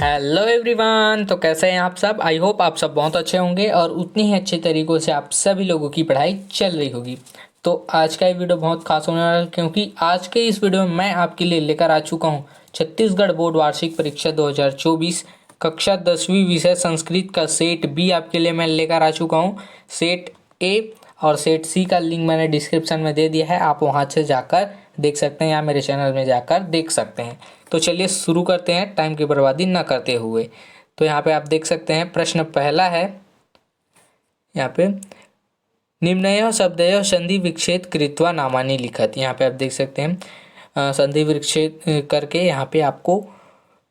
Hello everyone. तो कैसे हैं आप सब। आई होप आप सब बहुत अच्छे होंगे और उतनी ही अच्छे तरीक़ों से आप सभी लोगों की पढ़ाई चल रही होगी। तो आज का ये वीडियो बहुत खास होने वाला है क्योंकि आज के इस वीडियो में मैं आपके लिए लेकर आ चुका हूँ छत्तीसगढ़ बोर्ड वार्षिक परीक्षा 2024 कक्षा 10वीं विषय संस्कृत का सेट बी आपके लिए मैं लेकर आ चुका हूँ। सेट ए और सेट सी का लिंक मैंने डिस्क्रिप्शन में दे दिया है, आप वहाँ से जाकर देख सकते हैं या मेरे चैनल में जाकर देख सकते हैं। तो चलिए शुरू करते हैं टाइम की बर्बादी न करते हुए। तो यहाँ पे आप देख सकते हैं प्रश्न पहला है यहाँ पे निम्नयोः शब्दयोः संधि विच्छेद कृत्वा नामानि लिखत। यहाँ पे आप देख सकते हैं संधि विच्छेद करके यहाँ पे आपको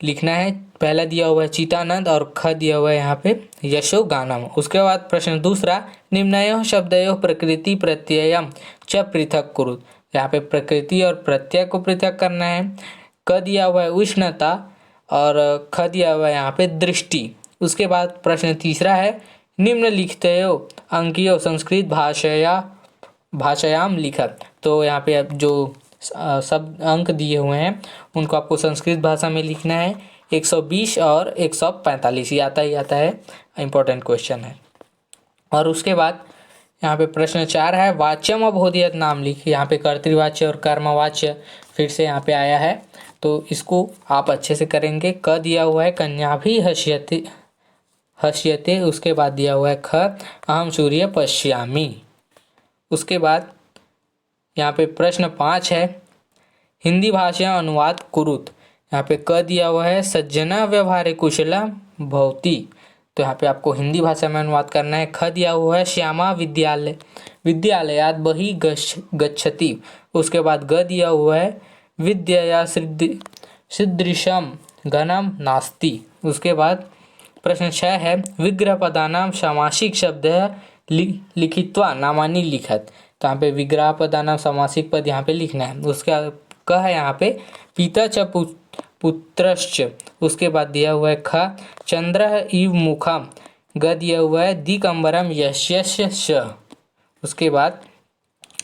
लिखना है। पहला दिया हुआ है चितानंद और ख दिया हुआ है यहाँ पे यशो गानम। उसके बाद प्रश्न दूसरा निम्नयोः शब्दयोः प्रकृति प्रत्ययम च पृथक कुरुत। यहाँ पे प्रकृति और प्रत्यय को पृथक करना है। क दिया हुआ है उष्णता और ख दिया हुआ है यहाँ पे दृष्टि। उसके बाद प्रश्न तीसरा है निम्नलिखितयो अंकियो संस्कृत भाषायाम लिखत। तो यहाँ पे अब जो सब अंक दिए हुए हैं उनको आपको संस्कृत भाषा में लिखना है। 120 और 145 ये आता ही आता है, इम्पोर्टेंट क्वेश्चन है। और उसके बाद यहाँ पे प्रश्न 4 है वाच्यम अबोधयत नाम लिखिए। यहाँ पे कर्तृवाच्य और कर्मवाच्य फिर से यहाँ पे आया है, तो इसको आप अच्छे से करेंगे। क दिया हुआ है कन्या भी हस्यते। उसके बाद दिया हुआ है ख अहम सूर्य पश्यामी। उसके बाद यहाँ पे प्रश्न 5 है हिंदी भाषा अनुवाद कुरुत। यहाँ पे क दिया हुआ है सज्जना व्यवहारे कुशला भवती। तो यहाँ पे आपको हिंदी भाषा में अनुवाद करना है। ख दिया हुआ है श्यामा विद्यालयात बहि गच्छति। उसके बाद ग दिया हुआ है विद्यया सदृशम घनम नास्ति। उसके बाद प्रश्न 6 है विग्रह पदानाम सामासिक शब्द लिखित्वा नामानि लिखत। तो यहाँ पे विग्रह पदानाम सामासिक पद यहाँ पे लिखना है। उसका क है यहाँ पे पिता च पुत्रश्च। उसके बाद दिया हुआ है ख चंद्र इव मुखम। ग दिया हुआ है दिगंबरम यस्य श। उसके बाद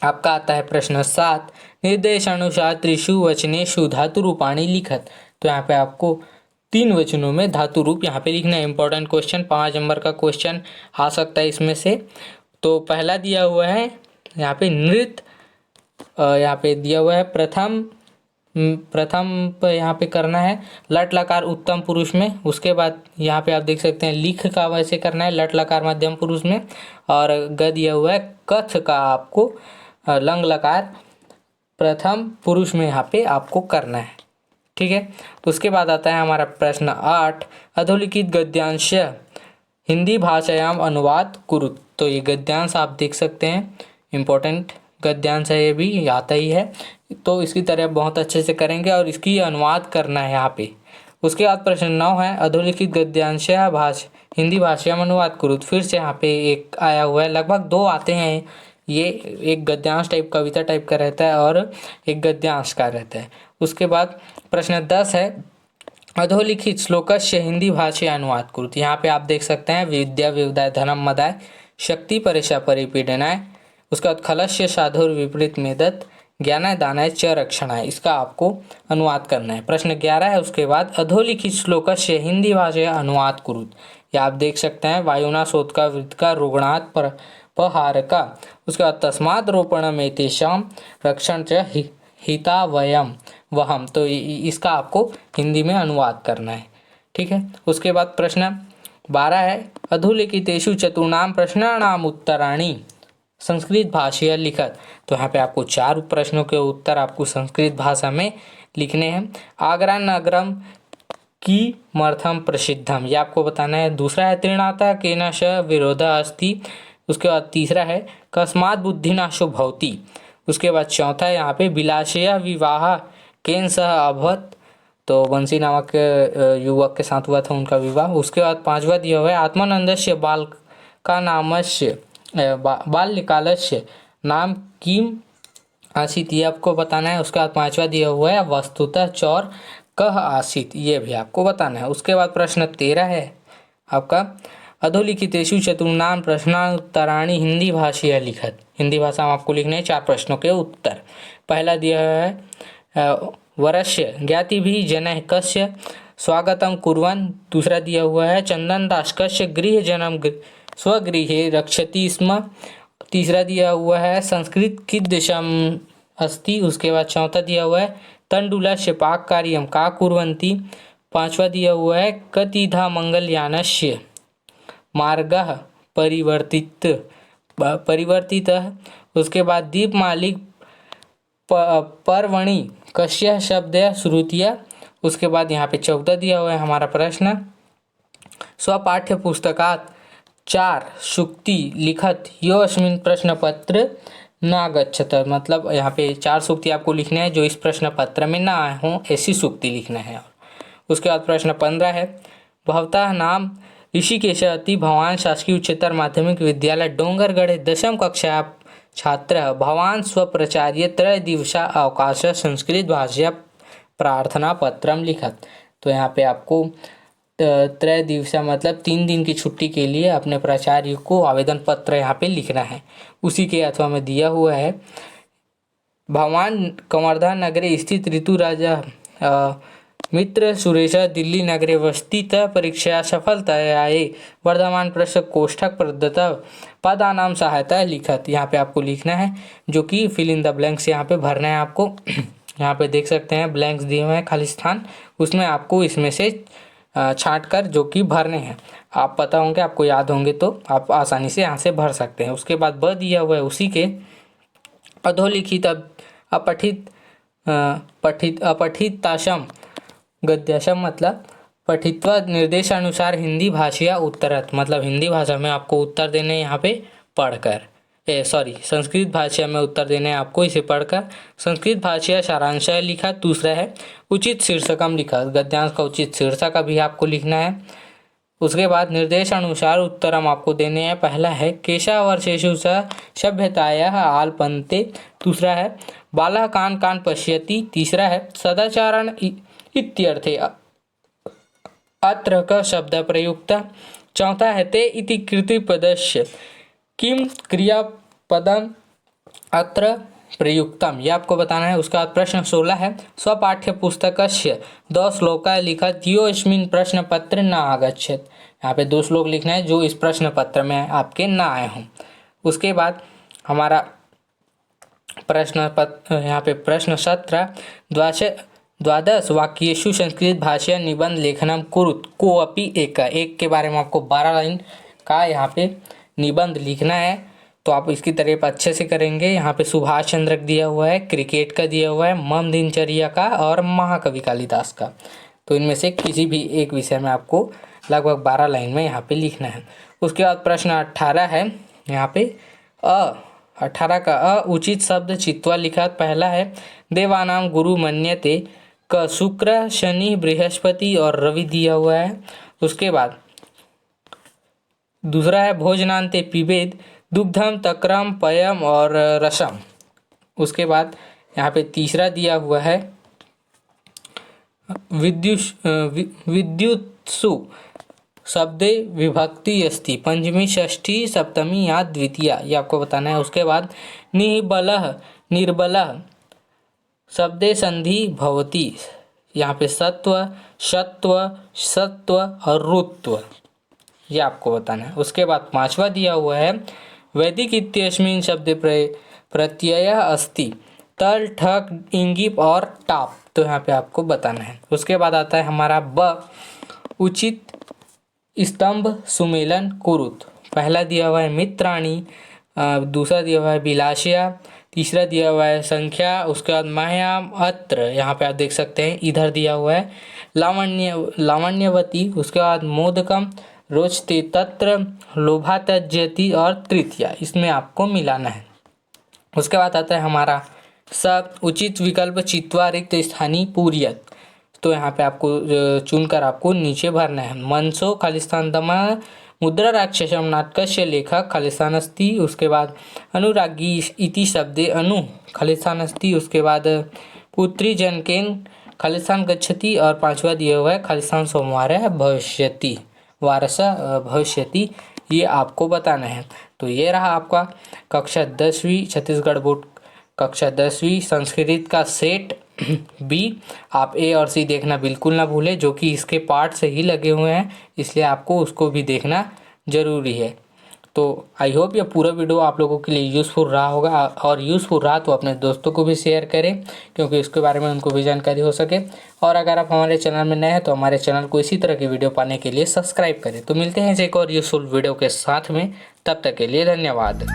आपका आता है प्रश्न 7 निर्देशानुसार त्रिषु वचनेषु धातु रूपाणि लिखत। तो यहाँ पे आपको 3 वचनों में धातु रूप यहाँ पे लिखना है। इंपॉर्टेंट क्वेश्चन 5 नंबर का क्वेश्चन आ सकता है इसमें से। तो पहला दिया हुआ है यहाँ पे नृत्य, यहाँ पे दिया हुआ है प्रथम पे यहाँ पे करना है लट लकार उत्तम पुरुष में। उसके बाद यहाँ पे आप देख सकते हैं लिख का वैसे करना है लट लकार मध्यम पुरुष में। और ग दिया हुआ है कथ का आपको लंग लकार प्रथम पुरुष में यहाँ पे आपको करना है। ठीक है। उसके बाद आता है हमारा प्रश्न 8 अधोलिखित गद्यांश हिंदी भाषायाम अनुवाद कुरुत। तो ये गद्यांश आप देख सकते हैं, इम्पोर्टेंट गद्यांश है, ये भी आता ही है। तो इसकी तरह बहुत अच्छे से करेंगे और इसकी अनुवाद करना है यहाँ पे। उसके बाद प्रश्न 9 है अधोलिखित गद्यांश हिंदी भाषा में अनुवाद कुरुत। फिर से यहाँ पे एक आया हुआ है, लगभग 2 आते हैं। ये एक गद्यांश टाइप कविता टाइप का रहता है और एक गद्यांश का रहता है। उसके बाद प्रश्न 10 है अधोलिखित श्लोकस्य हिंदी भाषा अनुवाद कुरुत। यहाँ पे आप देख सकते हैं विद्या विविधाय धनम मदाय शक्ति परेशा परिपीडनाय। उसके बाद खलस्य साधुर विपरीत मेदत ज्ञानाय दानाय च रक्षणाय। इसका आपको अनुवाद करना है। प्रश्न 11 है उसके बाद अधोलिखित श्लोकस्य हिंदी भाषा अनुवाद कुरुत। ये आप देख सकते हैं वायुना शोधका वृत्का रुग्णात् पहारका। उसके बाद तस्माद् रोपणम एतेषां रक्षण च हितावयम वहम। तो इसका आपको हिंदी में अनुवाद करना है। ठीक है। उसके बाद प्रश्न 12 है अधोलिखितेषु चतुर्णाम प्रश्नानाम उत्तराणि संस्कृत भाषया लिखत। तो यहाँ पे आपको 4 प्रश्नों के उत्तर आपको संस्कृत भाषा में लिखने हैं। आगरा नगरम की मर्थम प्रसिद्धम, ये आपको बताना है। दूसरा है त्रिणाता केन श विरोधा अस्ति। उसके बाद तीसरा है कस्मात् बुद्धिनाशो भवति। उसके बाद चौथा है यहाँ पे विलासया विवाह केन सह अभवत। तो बंसी नामक युवक के साथ हुआ था उनका विवाह। उसके बाद 5वां दिया हुआ है आत्मानंदस्य बालकानामस्य बाल्यकालस्य नाम किम आसीत, ये आपको बताना है। उसके बाद 5वां दिया हुआ है वस्तुतः चौर कह आसीत, ये भी आपको बताना है। उसके बाद प्रश्न 13 है आपका अधोलिखितेषु चतुर्णाम प्रश्नोत्तराणि हिंदी भाषया लिखत। हिंदी भाषा में आपको लिखने हैं 4 प्रश्नों के उत्तर। पहला दिया है वर्ष्य ज्ञातिभिः जनैः कस्य स्वागतं कुर्वन्। दूसरा दिया हुआ है चंदन दास कस्य गृहजनं स्वगृहे रक्षति स्म। तीसरा दिया हुआ है संस्कृत कीदृशम् अस्ति। उसके बाद चौथा दिया हुआ है तण्डुलस्य पाककार्यं का कुर्वन्ति। पांचवा दिया हुआ है कतिधा मंगलयानस्य मार्गः परिवर्तितः। उसके बाद दीपमालिक पर्वणि कस्य शब्दः श्रुतिया। उसके बाद यहाँ पे 14 दिया हुआ है हमारा प्रश्न स्वपाठ्य पुस्तकात् 4 सूक्ति लिखत यो अस्मिन् प्रश्न पत्र न गच्छत। मतलब यहाँ पे 4 सूक्ति आपको लिखना है जो इस प्रश्न पत्र में ना आए हों, ऐसी सूक्ति लिखना है। उसके बाद प्रश्न 15 है भवतः नाम ऋषिकेश अति भवान शासकीय उच्चतर माध्यमिक विद्यालय डोंगरगढ़ 10वीं कक्षा छात्र भवान स्वप्रचार्य त्रयदिवसा अवकाश संस्कृत भाषा प्रार्थना पत्रम लिखत। तो यहाँ पे आपको त्रयदिवसा मतलब 3 दिन की छुट्टी के लिए अपने प्राचार्य को आवेदन पत्र यहाँ पे लिखना है। उसी के अथवा में दिया हुआ है भवान कवर्धा नगरे स्थित ऋतु राजा मित्र सुरेश दिल्ली नगरे वस्तित परीक्षा सफलतया वर्धमान प्रश्न कोष्ठक प्रदत्त पदानाम सहायता लिखत। यहाँ पे आपको लिखना है जो कि फिल इन द ब्लैंक्स यहाँ पे भरना है आपको। यहाँ पे देख सकते हैं ब्लैंक्स दिए हुए हैं खाली स्थान, उसमें आपको इसमें से छांट कर जो कि भरने हैं। आप पता होंगे, आपको याद होंगे तो आप आसानी से यहाँ से भर सकते हैं। उसके बाद ब दिया हुआ है उसी के अधोलिखित अपठिताशम गद्याशम मतलब पठित्वा निर्देशानुसार हिंदी भाषा उत्तरत। मतलब हिंदी भाषा में आपको उत्तर देने यहाँ पे पढ़कर संस्कृत भाषा में उत्तर देने आपको इसे पढ़कर संस्कृत भाषा सारांश लिखा। दूसरा है उचित शीर्षकम लिखा, गद्यांश का उचित शीर्षक भी आपको लिखना है। उसके बाद निर्देशानुसार उत्तरम आपको देने हैं। पहला है केशावर्षेषु सभ्यतायाः आलपन्ते। दूसरा है बालः कान कान पश्यति। तीसरा है सदाचारण इत्यर्थे अत्र क शब्द प्रयुक्त। चौथा है ते इति कृतिपदस्य किम क्रियापदम अत्र प्रयुक्तम, ये आपको बताना है। उसका प्रश्न 16 है स्वपाठ्य पुस्तकस्य 2 श्लोका लिखत यो अस्मिन् प्रश्न पत्र न आगच्छेत। यहाँ पे 2 श्लोक लिखना है जो इस प्रश्न पत्र में आपके ना आए हों। उसके बाद हमारा प्रश्न पत्र यहाँ पे प्रश्न 17 द्वादश वाक्येषु संस्कृत भाषा निबंध लेखनम कुरुत कोऽपि एक के बारे में आपको 12 लाइन का यहाँ पे निबंध लिखना है। तो आप इसकी तारीफ अच्छे से करेंगे। यहाँ पे सुभाष चंद्र दिया हुआ है, क्रिकेट का दिया हुआ है, मम दिनचर्या का और महाकवि कालिदास का। तो इनमें से किसी भी एक विषय में आपको लगभग 12 लाइन में यहाँ पे लिखना है। उसके बाद प्रश्न 18 है यहाँ पे 18 का उचित शब्द चित्वा लिखा। पहला है देवानाम गुरु मन्यते क शुक्र शनि बृहस्पति और रवि दिया हुआ है। उसके बाद दूसरा है भोजनांते पिबेद दुग्धम तक्रम पयम और रसम। उसके बाद यहाँ पे तीसरा दिया हुआ है विद्युत्सु शब्दे विभक्ति अस्ति पंचमी षष्ठी सप्तमी या द्वितीया, ये आपको बताना है। उसके बाद निबलः निर्बलः शब्दे संधि भवति, यहाँ पे सत्व शत्व सत्व और रुत्व, ये आपको बताना है। उसके बाद 5वां दिया हुआ है वैदिक इत्यस्मिन् शब्दे प्रत्यय अस्ति तल ठक इंगिप और टाप, तो यहाँ पे आपको बताना है। उसके बाद आता है हमारा ब उचित स्तंभ सुमेलन कुरुत। पहला दिया हुआ है मित्राणी, दूसरा दिया हुआ है बिलाशिया, तीसरा दिया हुआ है संख्या। उसके बाद मायाम अत्र, यहाँ पे आप देख सकते हैं इधर दिया हुआ है लावण्यवती। उसके बाद मोदकम रोचते तत्र लोभा त्यज्यति और तृतीया, इसमें आपको मिलाना है। उसके बाद आता है हमारा सब उचित विकल्प चित्वा रिक्त स्थानीय पूर्यत, तो यहाँ पे आपको चुनकर आपको नीचे भरना है। मनसो खालिस्तान दमा मुद्रा राक्षसम नाटकस्य लेखक खालिस्तान अस्ति। उसके बाद अनुरागी इति शब्दे अनु खालिस्तान अस्ति। उसके बाद पुत्री जनकेन खालिस्तान गच्छति और 5वां दिया हुआ है खालिस्तान सोमवार भविष्यति वारसा भविष्यति, ये आपको बताना है। तो ये रहा आपका कक्षा 10वीं छत्तीसगढ़ बोर्ड कक्षा 10वीं संस्कृत का सेट बी, आप ए और सी देखना बिल्कुल ना भूलें, जो कि इसके पार्ट से ही लगे हुए हैं, इसलिए आपको उसको भी देखना ज़रूरी है। तो आई होप ये पूरा वीडियो आप लोगों के लिए यूज़फुल रहा होगा, और यूज़फुल रहा तो अपने दोस्तों को भी शेयर करें, क्योंकि इसके बारे में उनको भी जानकारी हो सके। और अगर आप हमारे चैनल में नए हैं तो हमारे चैनल को इसी तरह की वीडियो पाने के लिए सब्सक्राइब करें। तो मिलते हैं एक और यूज़फुल वीडियो के साथ में, तब तक के लिए धन्यवाद।